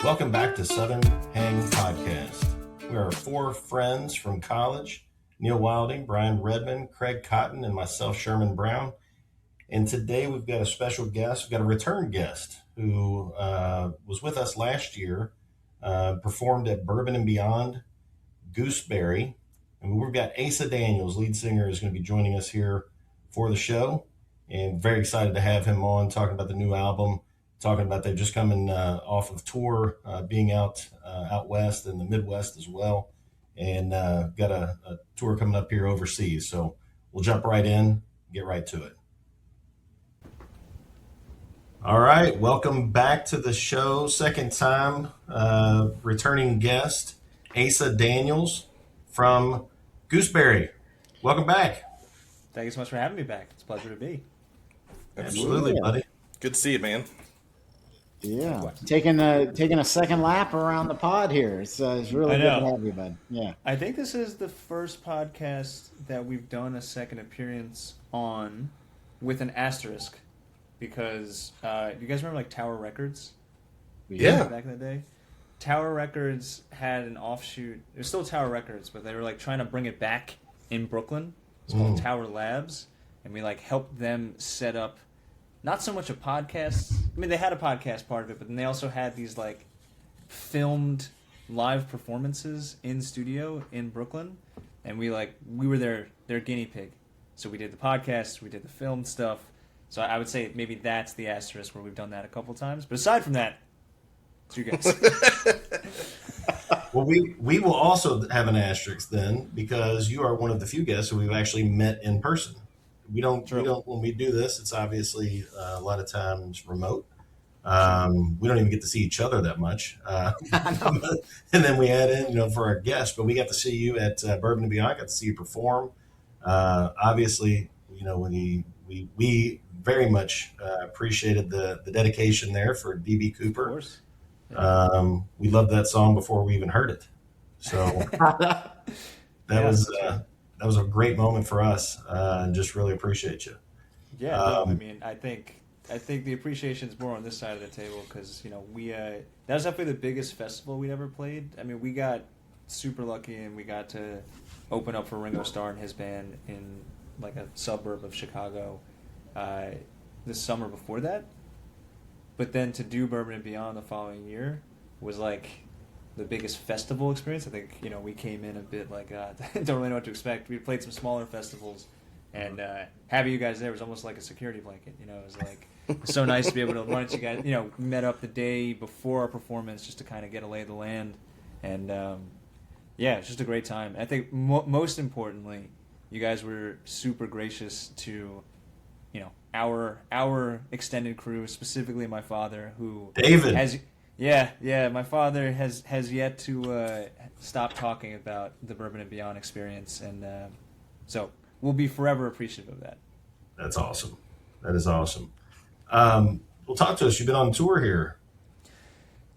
Welcome back to Southern Hang Podcast. We are four friends from college, Neil Wilding, Brian Redmond, Craig Cotton, and myself, Sherman Brown. And today we've got a special guest. We've got a return guest who was with us last year, performed at Bourbon and Beyond, Gooseberry. And we've got Asa Daniels, lead singer, is going to be joining us here for the show. And very excited to have him on, talking about the new album, talking about they're just coming off of tour, being out west and the Midwest as well. And got a tour coming up here overseas. So we'll jump right in, get right to it. All right, welcome back to the show. Second time, returning guest, Asa Daniels from Gooseberry. Welcome back. Thank you so much for having me back. It's a pleasure to be. Absolutely, buddy. Good to see you, man. Yeah, taking a second lap around the pod here. It's really good to have you, bud. Yeah, I think this is the first podcast that we've done a second appearance on with an asterisk, because do you guys remember like Tower Records? Yeah. Back in the day, Tower Records had an offshoot. It was still Tower Records, but they were like trying to bring it back in Brooklyn. It's called Tower Labs, and we like helped them set up. Not so much a podcast. I mean, they had a podcast part of it, but then they also had these like filmed live performances in studio in Brooklyn, and we were their guinea pig. So we did the podcast, we did the film stuff. So I would say maybe that's the asterisk where we've done that a couple times. But aside from that, it's you guys. Well, we will also have an asterisk then, because you are one of the few guests who we've actually met in person. We don't when we do this, it's obviously a lot of times remote. We don't even get to see each other that much. And then we add in, for our guests, but we got to see you at Bourbon and Beyond, got to see you perform. Obviously, we very much appreciated the dedication there for DB Cooper. Of course. Yeah. We loved that song before we even heard it. So that was a great moment for us, and just really appreciate you. Yeah, no, I mean, I think the appreciation is more on this side of the table, because we that was definitely the biggest festival we'd ever played. I mean, we got super lucky and we got to open up for Ringo Starr and his band in like a suburb of Chicago this summer before that. But then to do Bourbon and Beyond the following year was like the biggest festival experience. I think we came in a bit like don't really know what to expect. We played some smaller festivals, and having you guys there was almost like a security blanket. It was like it's so nice to be able to run into you guys. Met up the day before our performance just to kind of get a lay of the land, and it's just a great time. I think most importantly, you guys were super gracious to our extended crew, specifically my father, who David has. Yeah. My father has yet to stop talking about the Bourbon and Beyond experience, and so we'll be forever appreciative of that. That's awesome. That is awesome. Well, talk to us. You've been on tour here.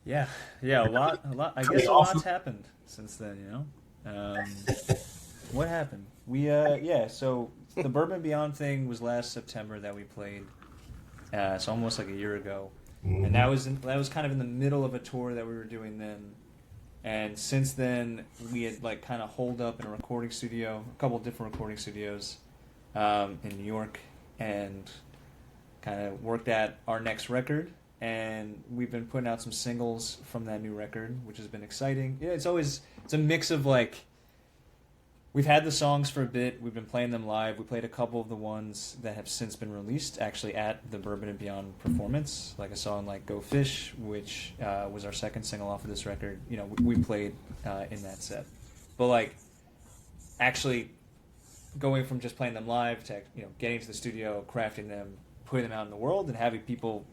Yeah, a lot. I guess a lot's happened since then. What happened? So the Bourbon and Beyond thing was last September that we played. So almost like a year ago. And that was kind of in the middle of a tour that we were doing then. And since then, we had like kind of holed up in a recording studio, a couple of different recording studios in New York, and kind of worked at our next record. And we've been putting out some singles from that new record, which has been exciting. Yeah, it's a mix of like, we've had the songs for a bit. We've been playing them live. We played a couple of the ones that have since been released, actually at the Bourbon and Beyond performance, like a song like "Go Fish," which was our second single off of this record. We played in that set. But like, actually going from just playing them live to getting to the studio, crafting them, putting them out in the world, and having people,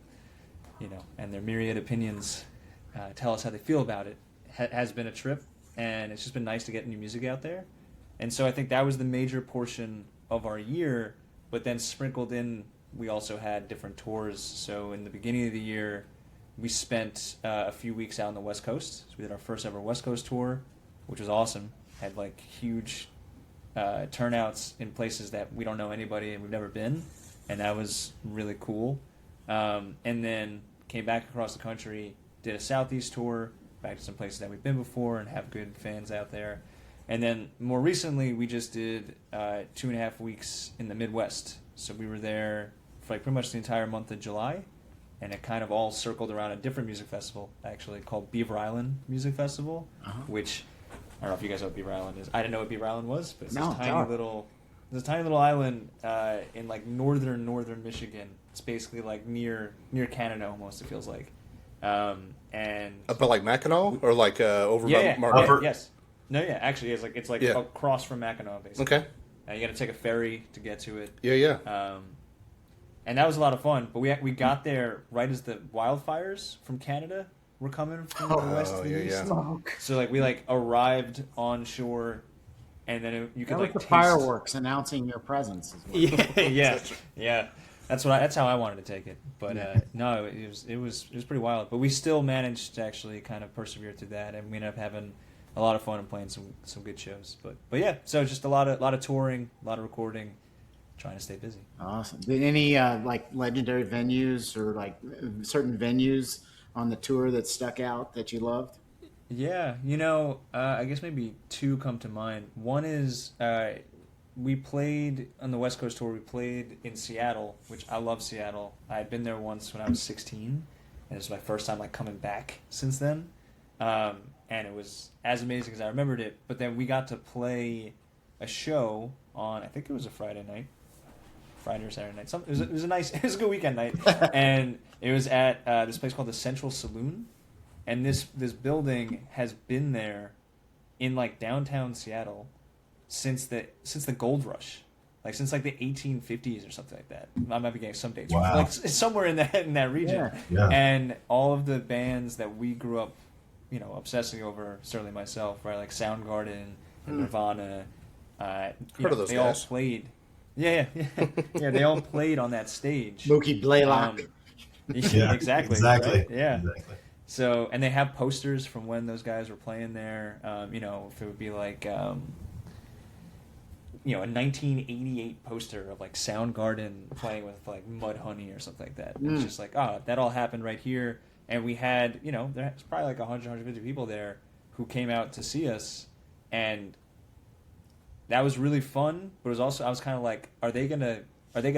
and their myriad opinions tell us how they feel about it has been a trip, and it's just been nice to get new music out there. And so I think that was the major portion of our year, but then sprinkled in, we also had different tours. So in the beginning of the year, we spent a few weeks out on the West Coast. So we did our first ever West Coast tour, which was awesome. Had like huge turnouts in places that we don't know anybody and we've never been, and that was really cool. And then came back across the country did a Southeast tour back to some places that we've been before and have good fans out there. And then more recently, we just did 2.5 weeks in the Midwest. So we were there for like pretty much the entire month of July, and it kind of all circled around a different music festival, actually, called Beaver Island Music Festival, which, I don't know if you guys know what Beaver Island is. I didn't know what Beaver Island was, but it's this tiny little island in like northern Michigan. It's basically like near Canada almost, it feels like. And up by like Mackinac or like over by Margaret? Yes. No, yeah, actually, it's like across from Mackinac, basically. Okay. You got to take a ferry to get to it. Yeah. And that was a lot of fun. But we got there right as the wildfires from Canada were coming from the west to the east. So like we like arrived on shore, and then you could like the taste fireworks announcing your presence. Yeah. That's how I wanted to take it. But no, it was pretty wild. But we still managed to actually kind of persevere through that, and we ended up having a lot of fun and playing some good shows. But yeah, so just a lot of touring, a lot of recording, trying to stay busy. Awesome. Did any like legendary venues or like certain venues on the tour that stuck out that you loved? Yeah, I guess maybe two come to mind. One is we played on the West Coast tour. We played in Seattle, which I love Seattle. I had been there once when I was 16, and it was my first time like coming back since then. And it was as amazing as I remembered it. But then we got to play a show on, I think it was a Friday or Saturday night. It was a good weekend night. And it was at this place called the Central Saloon. And this building has been there in like downtown Seattle since the gold rush. Like since like the 1850s or something like that. I might be getting some dates wrong. Like somewhere in that region. Yeah. And all of the bands that we grew up obsessing over, certainly myself, right? Like Soundgarden and Nirvana. Heard of those they guys. all played. Yeah. They all played on that stage. Mookie Blaylock. Exactly. Right? Yeah. Exactly. So, and they have posters from when those guys were playing there. If it would be like, a 1988 poster of like Soundgarden playing with like Mudhoney or something like that. It's just like, that all happened right here. And we had, there's probably like 100, 150 people there who came out to see us. And that was really fun. But it was also, I was kind of like, are they gonna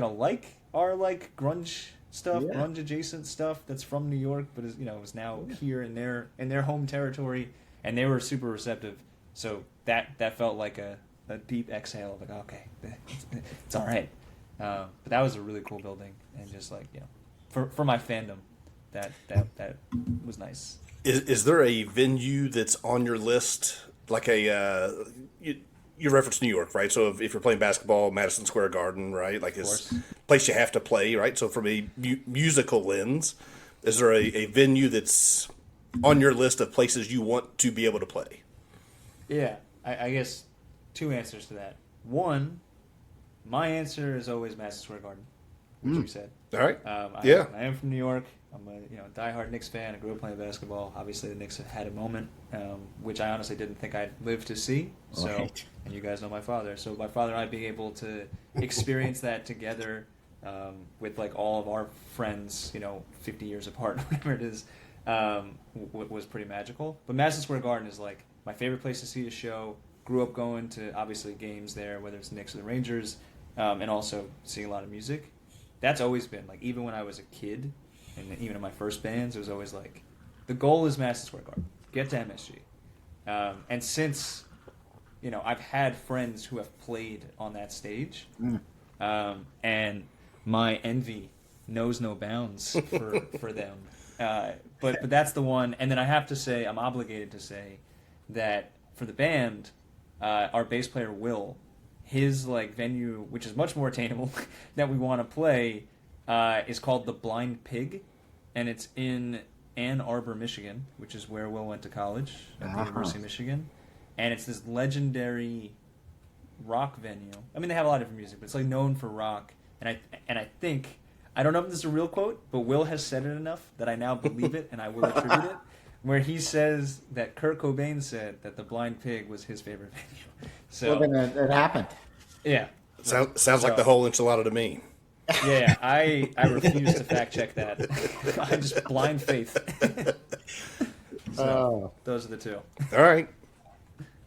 like our like grunge stuff, grunge adjacent stuff that's from New York, but is now here in their home territory? And they were super receptive. So that felt like a deep exhale of like, okay, it's all right. But that was a really cool building, and just like for my fandom. That was nice. Is there a venue that's on your list, like you referenced New York, right? So if you're playing basketball, Madison Square Garden, right? Like it's a place you have to play, right? So from a musical lens, is there a venue that's on your list of places you want to be able to play? Yeah, I guess two answers to that. One, my answer is always Madison Square Garden, which you said. All right. I am from New York. I'm a diehard Knicks fan. I grew up playing basketball. Obviously, the Knicks have had a moment, which I honestly didn't think I'd live to see. So, and you guys know my father. So my father and I being able to experience that together with like all of our friends, 50 years apart, whatever it is, was pretty magical. But Madison Square Garden is like my favorite place to see a show. Grew up going to obviously games there, whether it's the Knicks or the Rangers, and also seeing a lot of music. That's always been like, even when I was a kid. And even in my first bands, it was always like, the goal is Madison Square Garden. Get to MSG. And since, I've had friends who have played on that stage, and my envy knows no bounds for them. But that's the one. And then I have to say, I'm obligated to say that for the band, our bass player Will, his like venue, which is much more attainable, that we want to play, is called the Blind Pig, and it's in Ann Arbor, Michigan, which is where Will went to college at the University of Michigan. And it's this legendary rock venue. I mean, they have a lot of different music, but it's like known for rock. And I think, I don't know if this is a real quote, but Will has said it enough that I now believe it, and I will attribute it, where he says that Kurt Cobain said that the Blind Pig was his favorite venue. So well, then it happened. Yeah. Sounds like the whole enchilada to me. Yeah, I refuse to fact check that. I just blind faith. So those are the two. All right.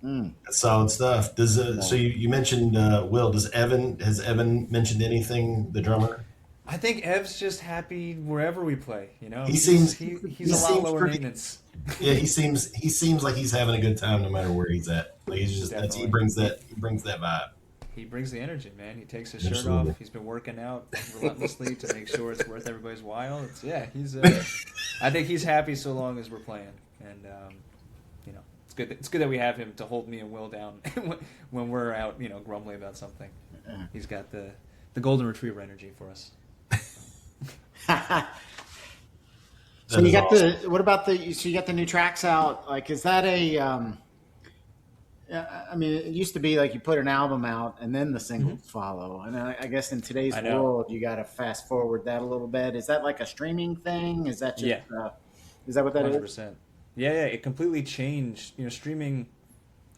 That's solid stuff. So you mentioned Will? Has Evan mentioned anything? The drummer. I think Ev's just happy wherever we play. You know, he's a lot lower maintenance. Yeah, he seems like he's having a good time no matter where he's at. Like he brings that vibe. He brings the energy, man. He takes his shirt off. He's been working out relentlessly to make sure it's worth everybody's while. I think he's happy so long as we're playing, and you know, it's good. It's good that we have him to hold me and Will down when we're out, you know, grumbling about something. He's got the golden retriever energy for us. So you got awesome. What about so you got the new tracks out? Like, is that I mean, it used to be like you put an album out and then the singles follow. And I guess in today's world, you got to fast forward that a little bit. Is that like a streaming thing? Is that just, is that what that 100%. Is? Yeah. It completely changed. You know, streaming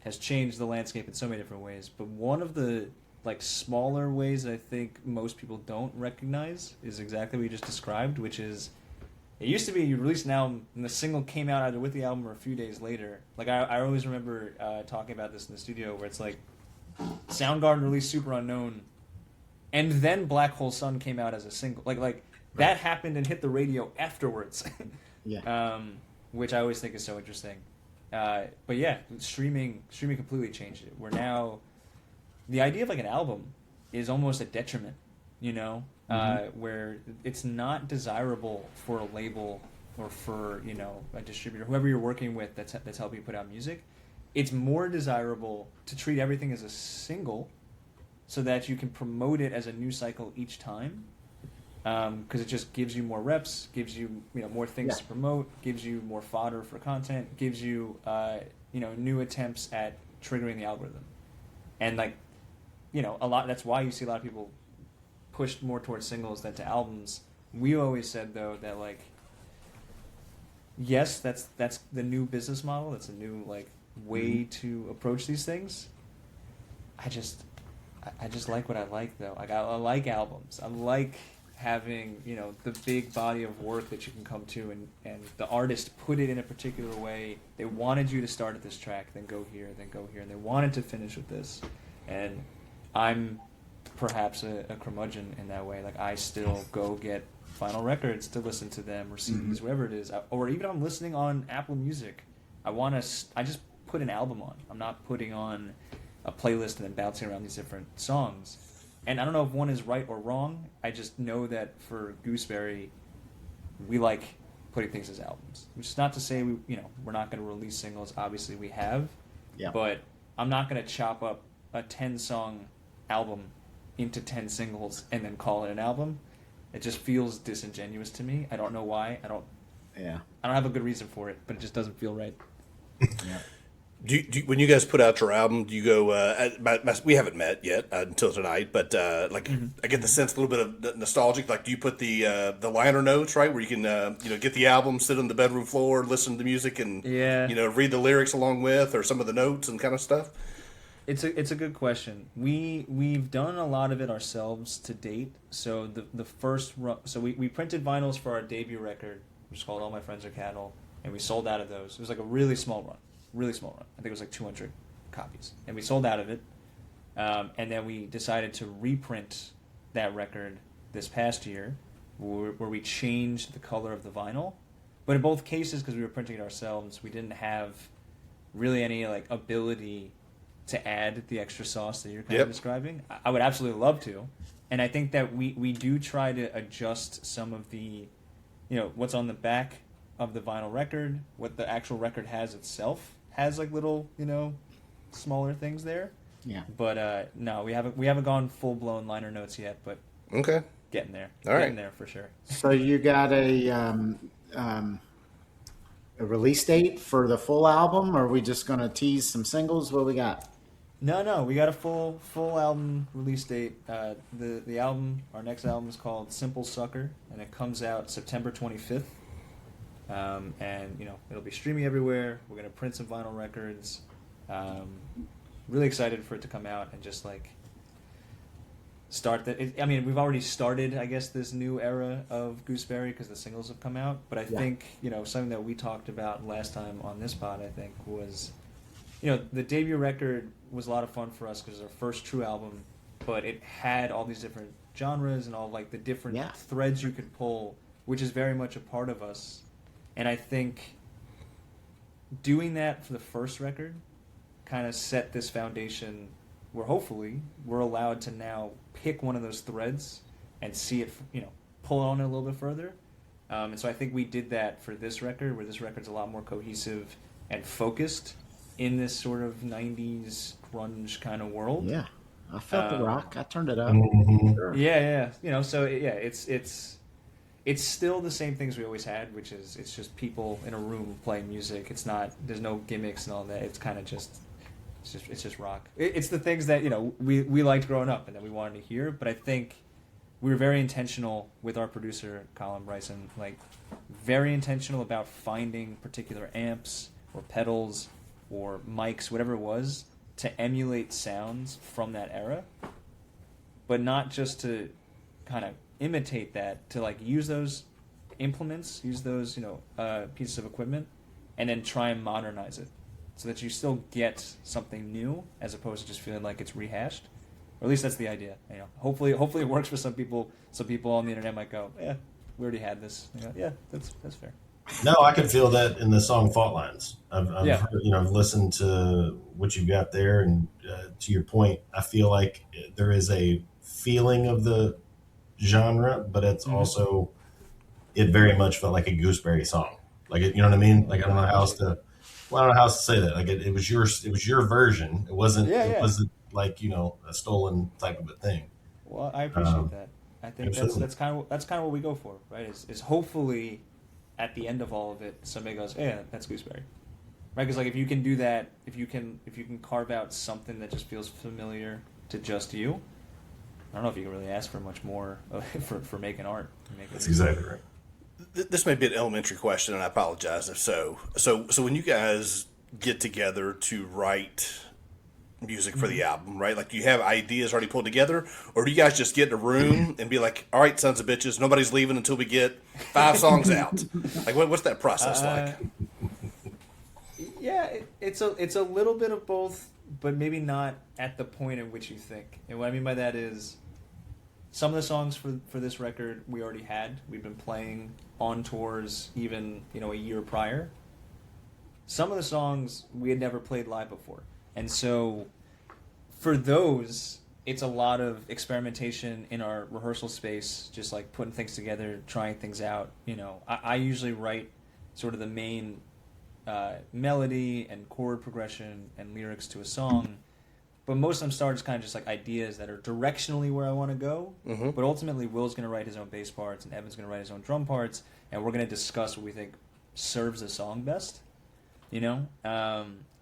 has changed the landscape in so many different ways. But one of the like smaller ways that I think most people don't recognize is exactly what you just described, which is it used to be you released an album and the single came out either with the album or a few days later. Like I always remember talking about this in the studio where it's like Soundgarden released Super Unknown and then Black Hole Sun came out as a single. Like that happened and hit the radio afterwards. Which I always think is so interesting. But yeah, streaming completely changed it. We're now the idea of like an album is almost a detriment, you know? Where it's not desirable for a label or for, you know, a distributor, whoever you're working with that's helping you put out music. It's more desirable to treat everything as a single so that you can promote it as a new cycle each time, because it just gives you more reps, gives you, you know, more things to promote, gives you more fodder for content, gives you you know, new attempts at triggering the algorithm. And like, you know, that's why you see a lot of people pushed more towards singles than to albums. We always said though that like, yes, that's the new business model. That's a new like way to approach these things. I just like what I like though. Like I like albums. I like having, you know, the big body of work that you can come to and the artist put it in a particular way. They wanted you to start at this track, then go here, and they wanted to finish with this. And I'm perhaps a curmudgeon in that way. Like I still go get vinyl records to listen to them or CDs, whatever it is, or even I'm listening on Apple Music. I just put an album on. I'm not putting on a playlist and then bouncing around these different songs. And I don't know if one is right or wrong. I just know that for Gooseberry, we like putting things as albums. Which is not to say we're not going to release singles. Obviously, we have. Yeah. But I'm not going to chop up a 10-song album into 10 singles and then call it an album. It just feels disingenuous to me. I don't know why. I don't have a good reason for it, but it just doesn't feel right. Do you, when you guys put out your album, do you go? We haven't met yet until tonight, but I get the sense a little bit of nostalgic. Like, do you put the liner notes right where you can get the album, sit on the bedroom floor, listen to music, and read the lyrics along with, or some of the notes and kind of stuff? It's a good question. We've done a lot of it ourselves to date. So the first run, so we printed vinyls for our debut record, which is called All My Friends Are Cattle, and we sold out of those. It was like a really small run. I think it was like 200 copies, and we sold out of it. And then we decided to reprint that record this past year, where we changed the color of the vinyl. But in both cases, because we were printing it ourselves, we didn't have really any like ability to add the extra sauce that you're kind of describing. I would absolutely love to. And I think that we do try to adjust some of the, what's on the back of the vinyl record, what the actual record has itself has like little, smaller things there. Yeah. But no, we haven't gone full blown liner notes yet, but okay, getting there. All right, getting there for sure. So you got a release date for the full album, or are we just gonna tease some singles? What we got? No, we got a full album release date. The album, our next album is called Simple Sucker, and it comes out September 25th. And it'll be streaming everywhere. We're gonna print some vinyl records. Really excited for it to come out and just like start that. I mean, we've already started, I guess, this new era of Gooseberry because the singles have come out. But I think, something that we talked about last time on this pod, I think, was, the debut record was a lot of fun for us because it was our first true album, but it had all these different genres and all like the different threads you could pull, which is very much a part of us. And I think doing that for the first record kind of set this foundation where hopefully we're allowed to now pick one of those threads and see it, pull on it a little bit further. And so I think we did that for this record, where this record's a lot more cohesive and focused in this sort of 90s grunge kind of world. Yeah, I felt the rock. I turned it up. Sure. Yeah. So it's still the same things we always had, which is it's just people in a room playing music. It's not, there's no gimmicks and all that. It's kind of just, it's just rock. It's the things that, we liked growing up and that we wanted to hear. But I think we were very intentional with our producer, Colin Bryson, like very intentional about finding particular amps or pedals or mics, whatever it was, to emulate sounds from that era. But not just to kind of imitate that, to like use those implements, use those pieces of equipment, and then try and modernize it so that you still get something new as opposed to just feeling like it's rehashed. Or at least that's the idea. Hopefully it works for some people. Some people on the internet might go, "Yeah, we already had this." Yeah, that's fair. No, I can feel that in the song "Fault Lines." I've heard, I've listened to what you've got there, and to your point, I feel like there is a feeling of the genre, but it's also, it very much felt like a Gooseberry song. Like you know what I mean? Like I don't know how else to say that. Like it was your version. It wasn't. It wasn't like a stolen type of a thing. Well, I appreciate that. I think that's kind of what we go for, right? Is hopefully at the end of all of it, somebody goes, "Yeah, that's Gooseberry," right? Because like if you can do that, if you can carve out something that just feels familiar to just you, I don't know if you can really ask for much more for making art. That's exactly right. This may be an elementary question, and I apologize if so. So when you guys get together to write music for the album, right? Like, do you have ideas already pulled together, or do you guys just get in a room and be like, "All right, sons of bitches, nobody's leaving until we get 5 songs out"? Like, what's that process like? Yeah, it's a little bit of both, but maybe not at the point at which you think. And what I mean by that is, some of the songs for this record we already had. We've been playing on tours even a year prior. Some of the songs we had never played live before. And so for those, it's a lot of experimentation in our rehearsal space, just like putting things together, trying things out. I usually write sort of the main melody and chord progression and lyrics to a song, but most of them start as kind of just like ideas that are directionally where I want to go. Mm-hmm. But ultimately, Will's going to write his own bass parts, and Evan's going to write his own drum parts, and we're going to discuss what we think serves the song best. And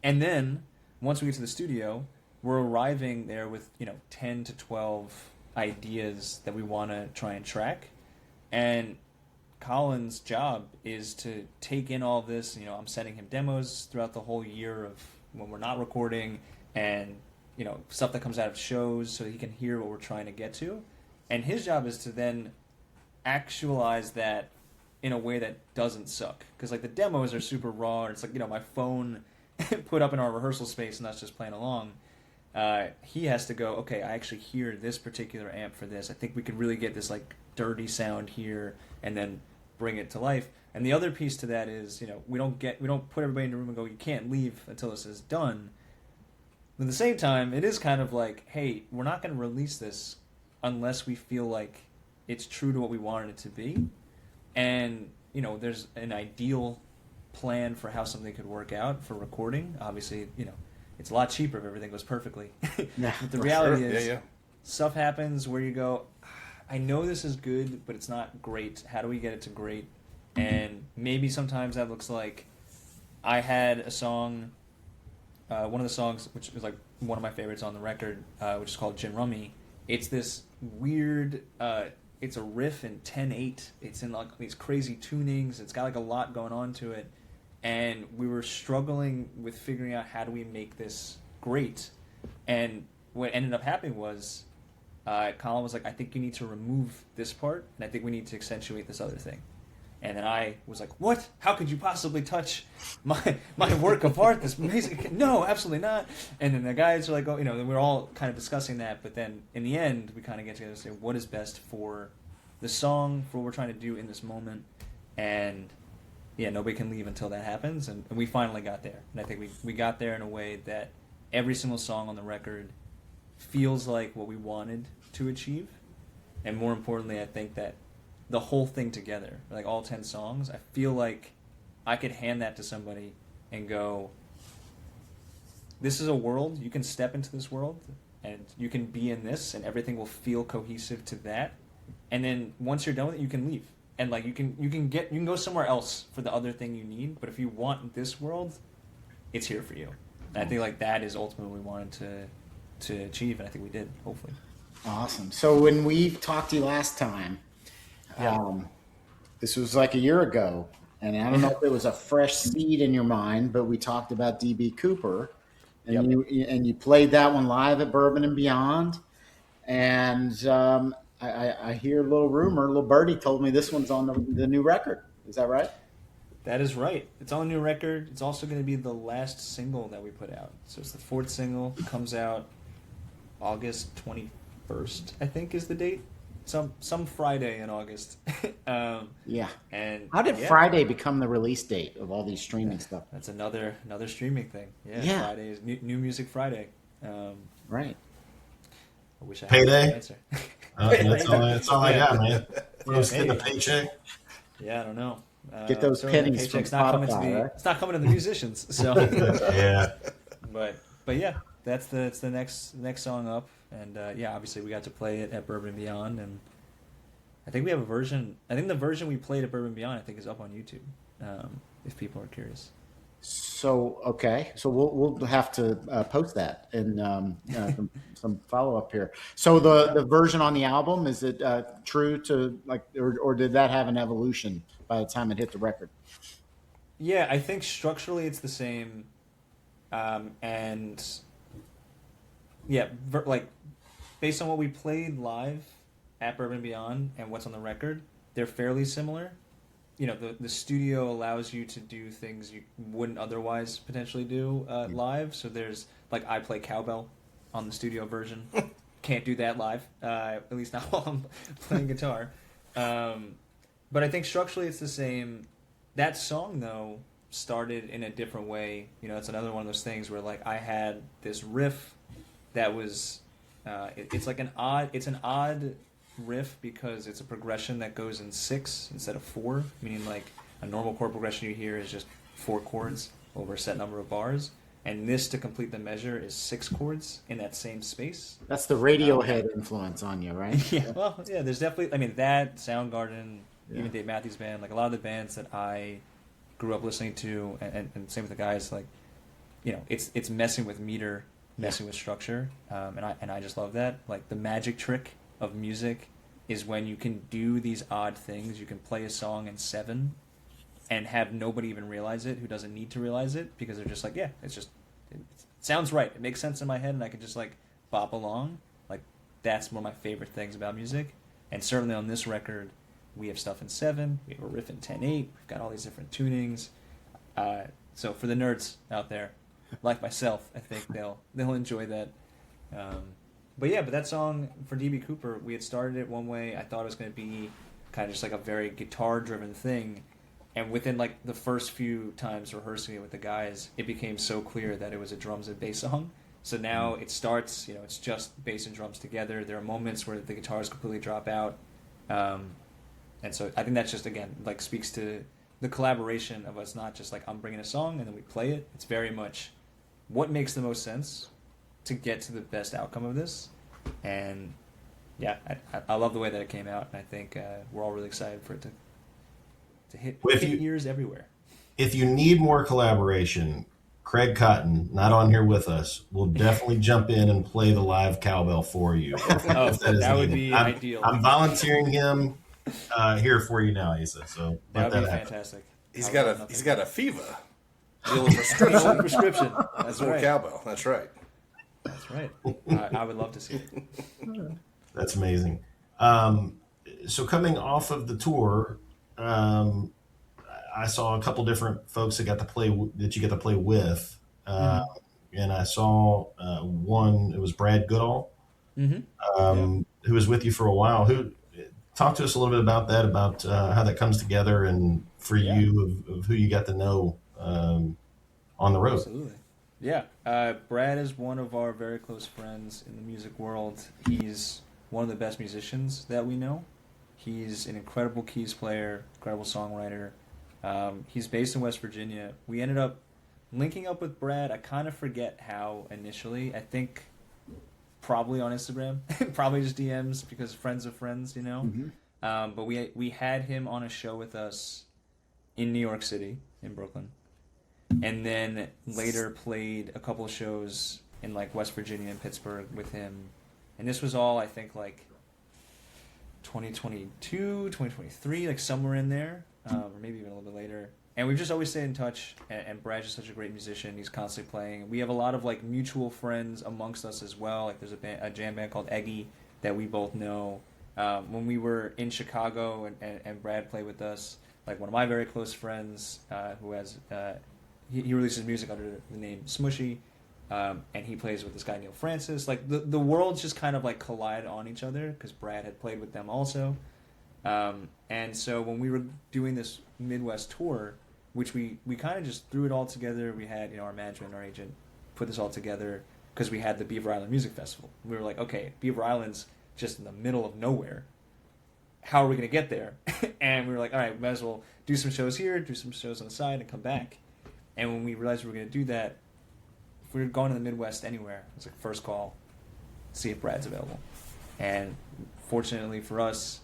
then once we get to the studio, we're arriving there with 10 to 12 ideas that we want to try and track, and Colin's job is to take in all this. I'm sending him demos throughout the whole year of when we're not recording, and stuff that comes out of shows, so he can hear what we're trying to get to. And his job is to then actualize that in a way that doesn't suck, because like the demos are super raw, and it's like my phone put up in our rehearsal space and us just playing along. He has to go, okay, I actually hear this particular amp for this. I think we could really get this like dirty sound here, and then bring it to life. And the other piece to that is, we don't put everybody in the room and go, you can't leave until this is done. But at the same time, it is kind of like, hey, we're not going to release this unless we feel like it's true to what we wanted it to be. And, there's an ideal plan for how something could work out for recording. Obviously, it's a lot cheaper if everything goes perfectly. Yeah, but the reality is, stuff happens where you go, I know this is good, but it's not great. How do we get it to great? And maybe sometimes that looks like I had a song, one of the songs, which is like one of my favorites on the record, which is called Gin Rummy. It's this weird, it's a riff in 10/8. It's in like these crazy tunings. It's got like a lot going on to it. And we were struggling with figuring out how do we make this great. And what ended up happening was Colin was like, I think you need to remove this part, and I think we need to accentuate this other thing. And then I was like, what? How could you possibly touch my work of art? This amazing... No, absolutely not. And then the guys are like, oh, then we're all kind of discussing that. But then in the end, we kind of get together and say, what is best for the song, for what we're trying to do in this moment. And yeah, nobody can leave until that happens. And we finally got there. And I think we got there in a way that every single song on the record feels like what we wanted to achieve. And more importantly, I think that the whole thing together, like all 10 songs, I feel like I could hand that to somebody and go, this is a world, you can step into this world and you can be in this and everything will feel cohesive to that. And then once you're done with it, you can leave. And like you can go somewhere else for the other thing you need, but if you want this world, it's here for you. And I think like that is ultimately what we wanted to achieve, and I think we did, hopefully. Awesome. So when we talked to you last time, this was like a year ago, and I don't know if it was a fresh seed in your mind, but we talked about DB Cooper, and you played that one live at Bourbon and Beyond, and I hear a little rumor, little birdie told me this one's on the new record. Is that right? That is right. It's on a new record. It's also going to be the last single that we put out. So it's the 4th single. It comes out August 21st, I think is the date. Some Friday in August. Yeah. And how did Friday become the release date of all these streaming stuff? That's another streaming thing. Yeah. Friday is New Music Friday. Right. I wish I had Payday? an answer. That's all I got, man. Let's get the paycheck. Yeah, I don't know. Get those pennies from Spotify, right? It's not coming to the musicians. So yeah. But yeah, that's the next song up. And obviously we got to play it at Bourbon and Beyond, and I think we have a version. I think the version we played at Bourbon and Beyond, I think, is up on YouTube. If people are curious. So okay, so we'll have to post that and some follow up here. So the version on the album, is it true to like, or did that have an evolution by the time it hit the record? Yeah, I think structurally it's the same, and yeah, like based on what we played live at Bourbon and Beyond and what's on the record, they're fairly similar. The studio allows you to do things you wouldn't otherwise potentially do live. So there's, like, I play cowbell on the studio version. Can't do that live, at least not while I'm playing guitar. But I think structurally it's the same. That song, though, started in a different way. It's another one of those things where, like, I had this riff that was... it's an odd riff because it's a progression that goes in 6 instead of 4, meaning like a normal chord progression you hear is just 4 chords over a set number of bars, and this, to complete the measure, is 6 chords in that same space. That's the Radiohead influence on you, right? Yeah, well, yeah, there's definitely, that, Soundgarden, even Dave Matthews Band, like a lot of the bands that I grew up listening to, and same with the guys, like, it's messing with meter, messing with structure, and I just love that. Like, the magic trick of music is when you can do these odd things. You can play a song in 7 and have nobody even realize it, who doesn't need to realize it, because they're just like, yeah, it sounds right. It makes sense in my head, and I can just like bop along. Like, that's one of my favorite things about music. And certainly on this record, we have stuff in 7, we have a riff in 10/8, we've got all these different tunings. So for the nerds out there, like myself, I think they'll enjoy that. But that song for DB Cooper, we had started it one way. I thought it was going to be kind of just like a very guitar-driven thing. And within like the first few times rehearsing it with the guys, it became so clear that it was a drums and bass song. So now it starts, it's just bass and drums together. There are moments where the guitars completely drop out. And so I think that's just, again, like speaks to the collaboration of us, not just like I'm bringing a song and then we play it. It's very much what makes the most sense to get to the best outcome of this. And I love the way that it came out, and I think we're all really excited for it to hit ears everywhere. If you need more collaboration, Craig Cotton, not on here with us, will definitely jump in and play the live cowbell for you. That would be ideal. I'm volunteering him here for you now, Asa. So that would be fantastic. He's got a fever. Dealing prescription. That's more right. Cowbell. That's right. That's right. I would love to see it. That's amazing. So coming off of the tour, um, I saw a couple different folks that that you got to play with, Mm-hmm. and I saw one. It was Brad Goodall, Mm-hmm. Yeah. who was with you for a while. Who talk to us a little bit about that, about how that comes together, and for Yeah. you of who you got to know on the road. Absolutely. Yeah. Brad is one of our very close friends in the music world. He's one of the best musicians that we know. He's an incredible keys player, incredible songwriter. He's based in West Virginia. We ended up linking up with Brad. I kind of forget how initially. I think probably on Instagram, probably just DMs because friends of friends, you know. Mm-hmm. But we had him on a show with us in New York City, in Brooklyn, and then later played a couple of shows in like West Virginia and Pittsburgh with him. And this was all, I think, like 2022, 2023, like somewhere in there, or maybe even a little bit later. And we've just always stayed in touch, and Brad's just such a great musician. He's constantly playing. We have a lot of like mutual friends amongst us as well. Like there's a jam band called Eggy that we both know. When we were in Chicago and Brad played with us, like one of my very close friends who has he releases music under the name Smushy, and he plays with this guy Neil Francis. Like the worlds just kind of like collide on each other because Brad had played with them also. And so when we were doing this Midwest tour, which we kind of just threw it all together. We had, our management, our agent, put this all together because we had the Beaver Island Music Festival. We were like, okay, Beaver Island's just in the middle of nowhere. How are we going to get there? And we were like, all right, we might as well do some shows here, do some shows on the side, and come back. And when we realized we were going to do that, if we were going to the Midwest anywhere, it was like first call, see if Brad's available. And fortunately for us,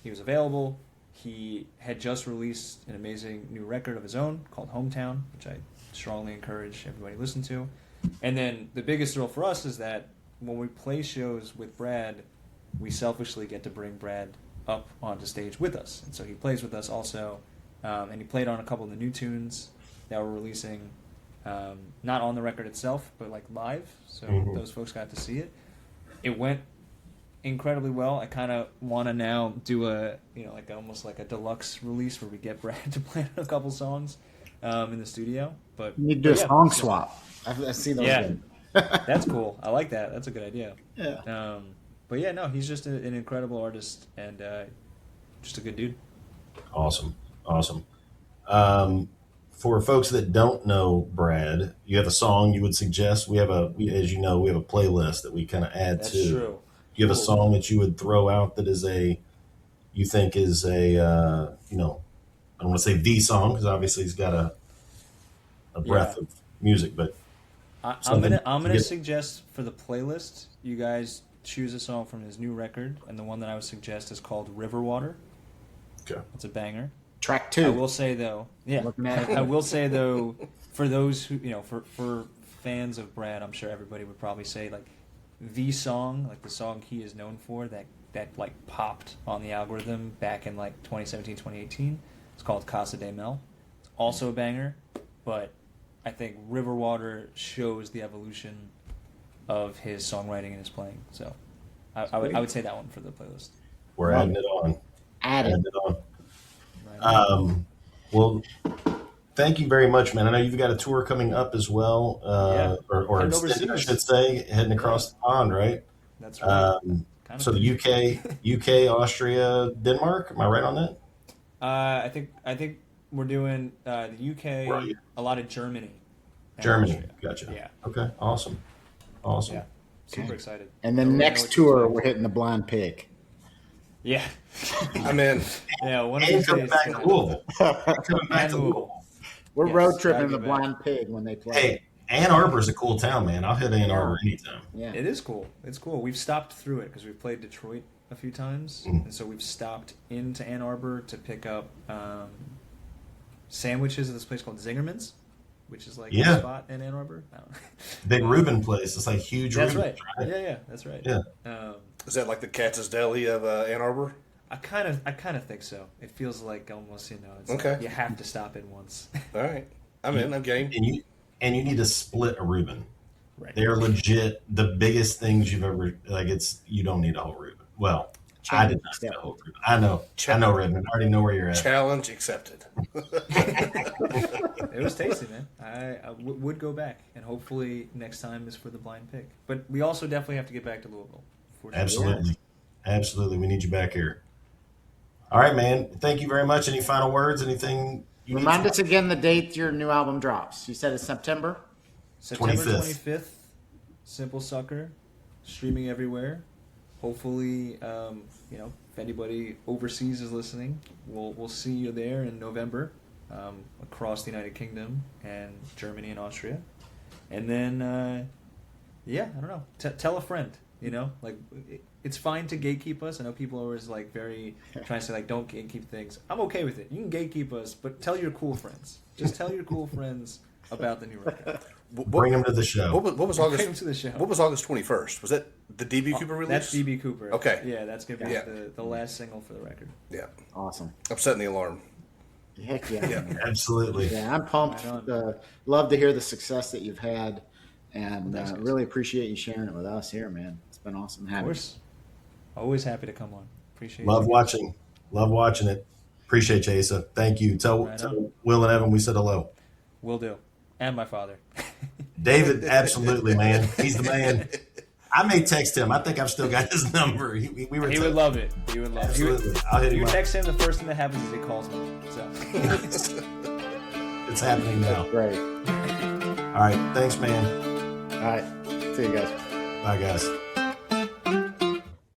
he was available. He had just released an amazing new record of his own called Hometown, which I strongly encourage everybody to listen to. And then the biggest thrill for us is that when we play shows with Brad, we selfishly get to bring Brad up onto stage with us. And so he plays with us also. And he played on a couple of the new tunes that we're releasing, not on the record itself, but like live. So those folks got to see it. It went incredibly well. I kind of want to now do almost like a deluxe release where we get Brad to play a couple songs in the studio. But you need to do a song swap. I've seen those. Yeah, that's cool. I like that. That's a good idea. Yeah. But yeah, no, he's just an incredible artist and just a good dude. Awesome. For folks that don't know Brad, you have a song you would suggest. As you know, we have a playlist that we kind of add That's to. True. You have a song that you would throw out that you think is I don't want to say the song because obviously he's got a breadth of music, but I'm gonna suggest for the playlist, you guys choose a song from his new record, and the one that I would suggest is called River Water. Okay, it's a banger. Track 2. I will say though, for those who for fans of Brad, I'm sure everybody would probably say like the song, like the song he is known for that like popped on the algorithm back in like 2017, 2018. It's called Casa de Mel. It's also a banger, but I think River Water shows the evolution of his songwriting and his playing. So I would say that one for the playlist. We're adding it on. Adding it on. Well, thank you very much, man. I know you've got a tour coming up as well, or extended, I should say, heading across the pond, right? That's right. So the UK, Austria, Denmark. Am I right on that? I think we're doing the UK, a lot of Germany. Germany, Austria. Gotcha. Yeah. Okay, awesome. Yeah, super excited. And then next tour, we're hitting the Blind Pig. Yeah. I'm in. Yeah, one of these days. Back to Louisville. Coming back to Louisville. We're road tripping the Blind Pig when they play. Hey, Ann Arbor's a cool town, man. I'll hit Ann Arbor anytime. Yeah, it is cool. It's cool. We've stopped through it because we've played Detroit a few times, and so we've stopped into Ann Arbor to pick up sandwiches at this place called Zingerman's, which is like a spot in Ann Arbor. I don't know. Big Reuben place. It's like huge. That's Reuben, right. Yeah, that's right. Yeah. Is that like the Katz's Deli of Ann Arbor? I kind of think so. It feels like almost it's okay. Like you have to stop in once. All right, I'm in. I'm game. And you need to split a Reuben. Right. They're legit the biggest things you've ever like. You don't need a whole Reuben. Well, I did not say the whole truth. I know, Redmond. I already know where you're at. Challenge accepted. It was tasty, man. I would go back, and hopefully next time is for the blind pick. But we also definitely have to get back to Louisville. Absolutely. Absolutely. We need you back here. All right, man. Thank you very much. Any final words? Anything you Remind us again the date your new album drops. You said it's September? September 25th. Simple Sucker. Streaming everywhere. Hopefully, if anybody overseas is listening, we'll see you there in November, across the United Kingdom and Germany and Austria. And then, I don't know. Tell a friend. It's fine to gatekeep us. I know people are always very trying to say don't gatekeep things. I'm okay with it. You can gatekeep us, but tell your cool friends. Just tell your cool friends about the new record. Bring them to the show. What was August? Bring them to the show. What was August 21st? Was that the DB Cooper release? That's DB Cooper. Okay. Yeah, that's gonna be the last single for the record. Yeah. Awesome. I'm setting the alarm. Heck yeah. Absolutely. Yeah, I'm pumped. Love to hear the success that you've had, and really appreciate you sharing it with us here, man. It's been awesome having you. Of course. Always happy to come on. Appreciate Love watching it. Appreciate you, Asa. Thank you. Tell Will and Evan we said hello. Will do. And my father. David, absolutely, man. He's the man. I may text him. I think I've still got his number. He would love it. He would love absolutely. it. I'll hit him you up. text him, the first thing that happens is he calls me. So it's happening now. Great. All right. Thanks, man. All right. See you guys. Bye, guys.